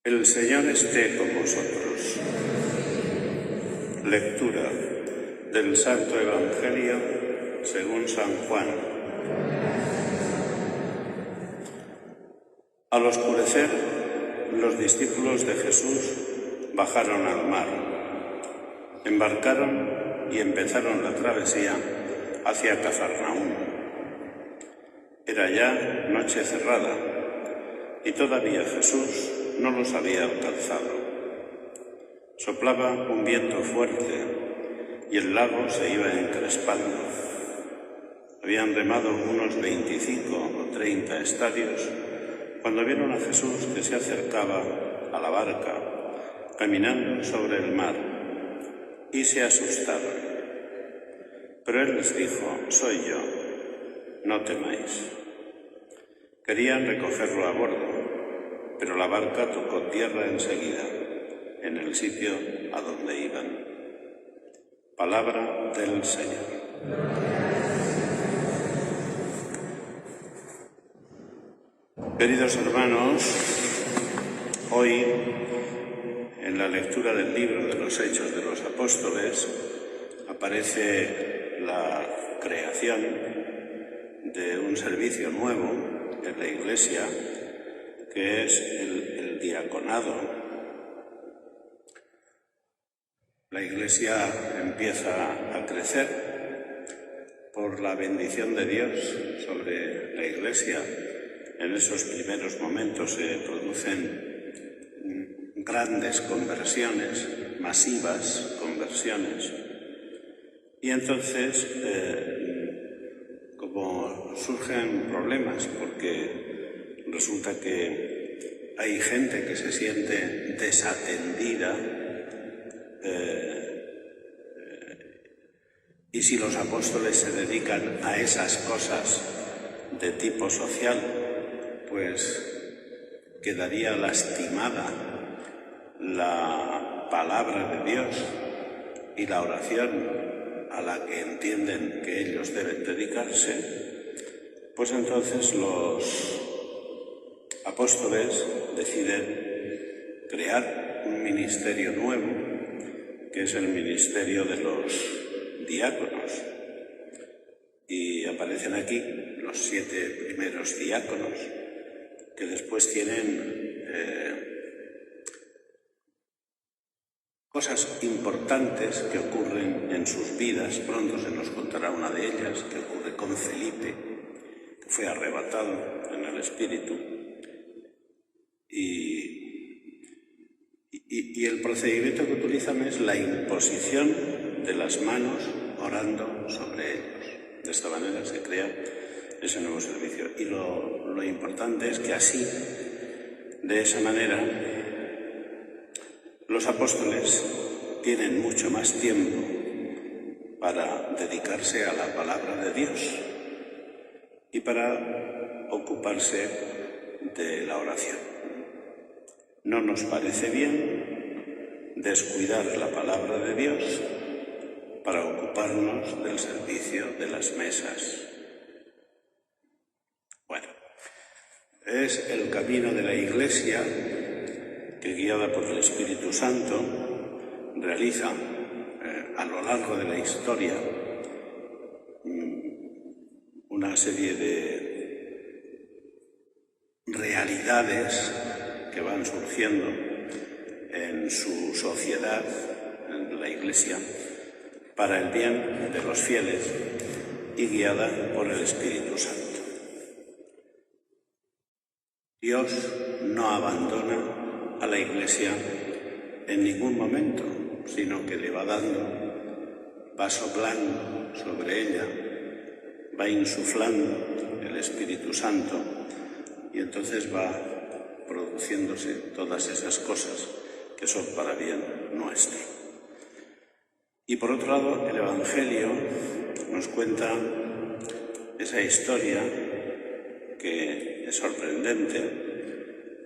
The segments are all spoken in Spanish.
El Señor esté con vosotros. Lectura del Santo Evangelio según San Juan. Al oscurecer, los discípulos de Jesús bajaron al mar, embarcaron y empezaron la travesía hacia Cafarnaúm. Era ya noche cerrada y todavía Jesús no los había alcanzado. Soplaba un viento fuerte y el lago se iba encrespando. Habían remado unos 25 o 30 estadios cuando vieron a Jesús que se acercaba a la barca, caminando sobre el mar, y se asustaron. Pero él les dijo: «Soy yo, no temáis». Querían recogerlo a bordo, pero la barca tocó tierra enseguida, en el sitio a donde iban. Palabra del Señor. Queridos hermanos, hoy, en la lectura del libro de los Hechos de los Apóstoles, aparece la creación de un servicio nuevo en la Iglesia, que es el diaconado. La Iglesia empieza a crecer por la bendición de Dios sobre la Iglesia. En esos primeros momentos se producen grandes conversiones, masivas conversiones. Y entonces, como surgen problemas, porque resulta que hay gente que se siente desatendida, y si los apóstoles se dedican a esas cosas de tipo social, pues quedaría lastimada la palabra de Dios y la oración a la que entienden que ellos deben dedicarse. Pues entonces los apóstoles deciden crear un ministerio nuevo, que es el ministerio de los diáconos. Y aparecen aquí los 7 primeros diáconos, que después tienen cosas importantes que ocurren en sus vidas. Pronto se nos contará una de ellas, que ocurre con Felipe, que fue arrebatado en el Espíritu. Y el procedimiento que utilizan es la imposición de las manos orando sobre ellos. De esta manera se crea ese nuevo servicio. Y lo importante es que así, de esa manera, los apóstoles tienen mucho más tiempo para dedicarse a la palabra de Dios y para ocuparse de la oración. No nos parece bien descuidar la palabra de Dios para ocuparnos del servicio de las mesas. Bueno, es el camino de la Iglesia que, guiada por el Espíritu Santo, realiza a lo largo de la historia una serie de realidades que van surgiendo en su sociedad, en la Iglesia, para el bien de los fieles y guiada por el Espíritu Santo. Dios no abandona a la Iglesia en ningún momento, sino que le va dando, va soplando sobre ella, va insuflando el Espíritu Santo, y entonces va produciéndose todas esas cosas que son para bien nuestro. Y por otro lado, el Evangelio nos cuenta esa historia que es sorprendente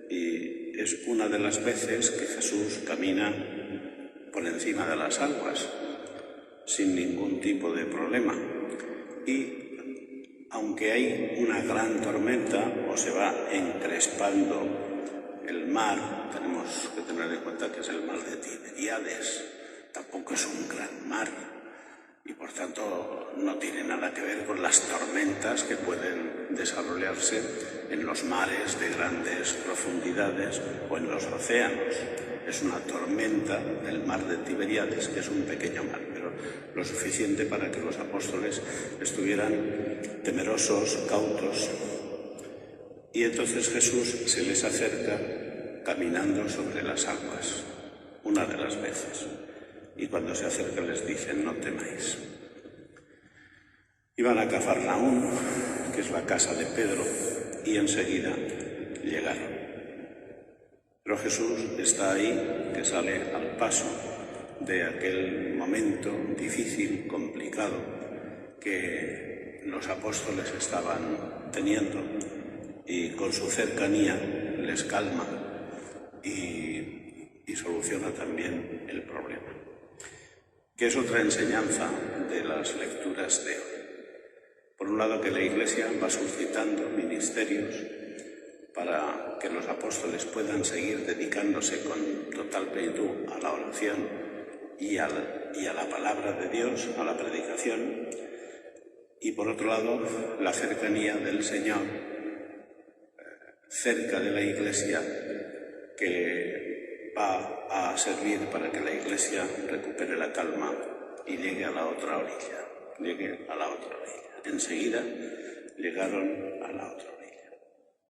y es una de las veces que Jesús camina por encima de las aguas sin ningún tipo de problema. Y aunque hay una gran tormenta o se va encrespando el mar, tenemos que tener en cuenta que es el mar de Tiberíades, tampoco es un gran mar y por tanto no tiene nada que ver con las tormentas que pueden desarrollarse en los mares de grandes profundidades o en los océanos. Es una tormenta del mar de Tiberíades, que es un pequeño mar, pero lo suficiente para que los apóstoles estuvieran temerosos, cautos. Y entonces Jesús se les acerca caminando sobre las aguas, una de las veces. Y cuando se acerca les dice: no temáis. Iban a Cafarnaún, que es la casa de Pedro, y enseguida llegaron. Pero Jesús está ahí, que sale al paso de aquel momento difícil, complicado, que los apóstoles estaban teniendo, y con su cercanía les calma y soluciona también el problema. Que es otra enseñanza de las lecturas de hoy. Por un lado, que la Iglesia va suscitando ministerios para que los apóstoles puedan seguir dedicándose con total plenitud a la oración y a la palabra de Dios, a la predicación. Y por otro lado, la cercanía del Señor cerca de la Iglesia, que va a servir para que la Iglesia recupere la calma y llegue a la otra orilla. Enseguida llegaron a la otra orilla.